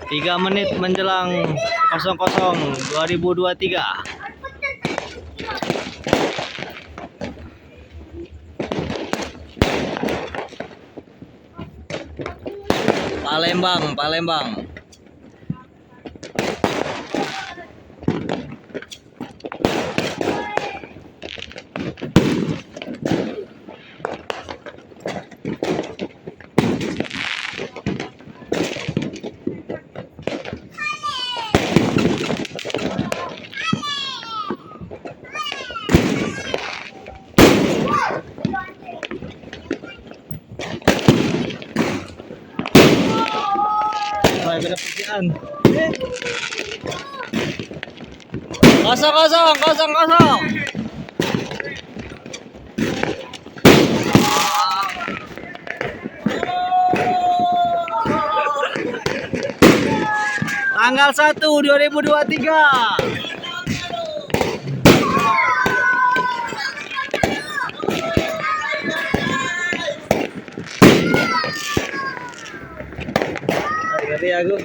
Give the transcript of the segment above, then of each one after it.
3 menit menjelang 00.2023. Palembang. Beda pergian. Kosong. Tanggal 1 2023. Ngeri aku.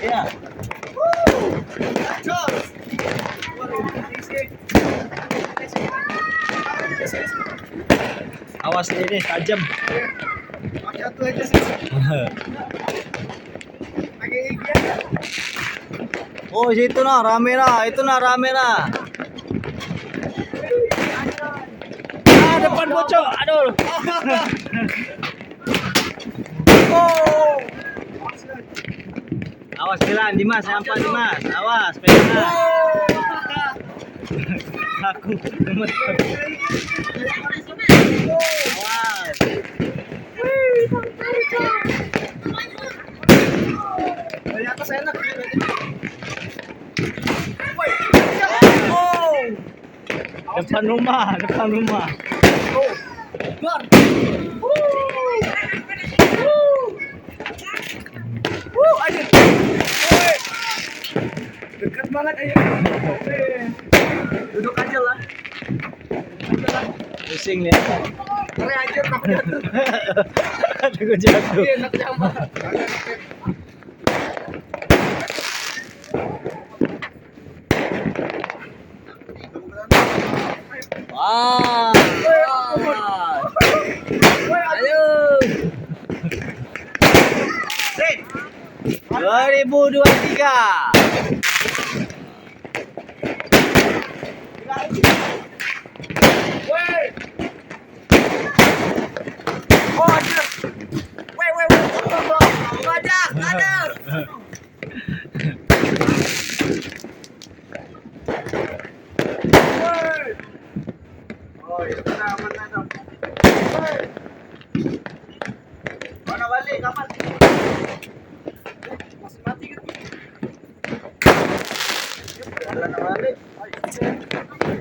Ya. Awas ini tajam. Pakai satu aja sih. Oh, situ nah rame nah, itu nah rame nah. Ah, depan bocor. Aduh. Oh. Awas jalan Dimas, sampah Dimas. Awas, pegang. Aku gemet. Awas. Dari atas enak. Oh. Depan rumah. Oh. Bar. Aja. Dekat banget aja. Duduk aja lah. Pusing ya. Keren aja takutnya. Aduh jatuh. Iya, enak jambah. Wah. Ayo. 2023. Mana balik kapan? Masih mati kan?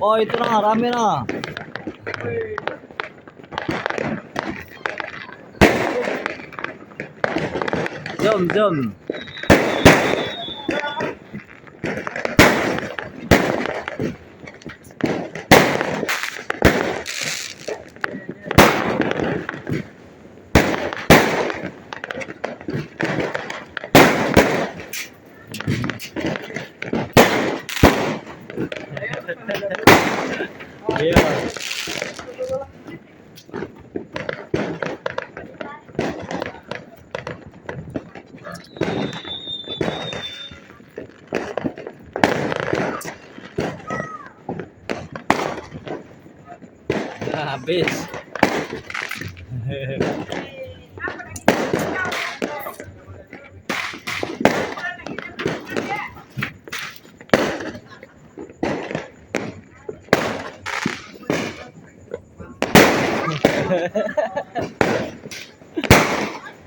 Oh itu nah rame nah. Jom. Iya. Habis.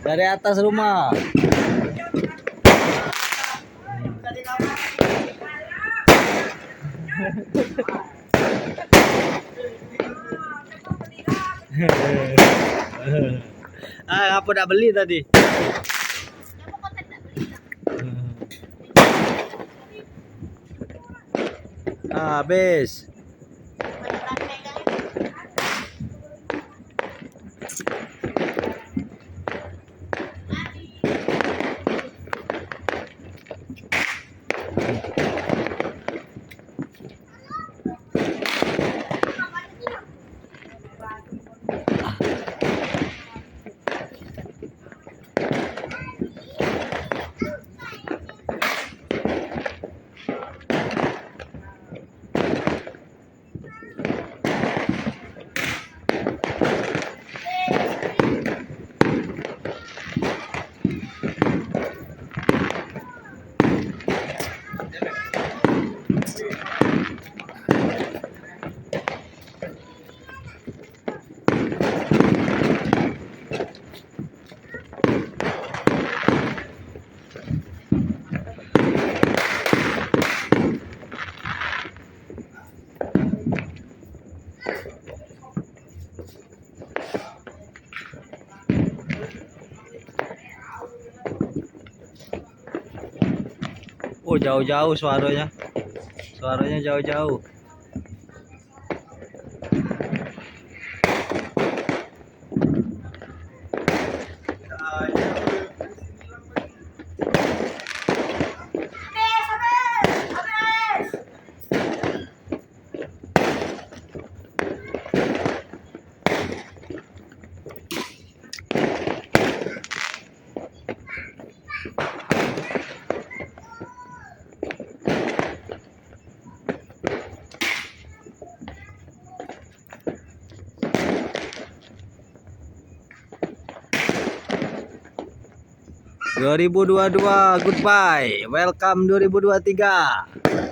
Dari atas rumah. Apa nak beli tadi? Habis. Oh, jauh-jauh suaranya. Suaranya jauh-jauh. Dua 2022 goodbye, welcome 2023.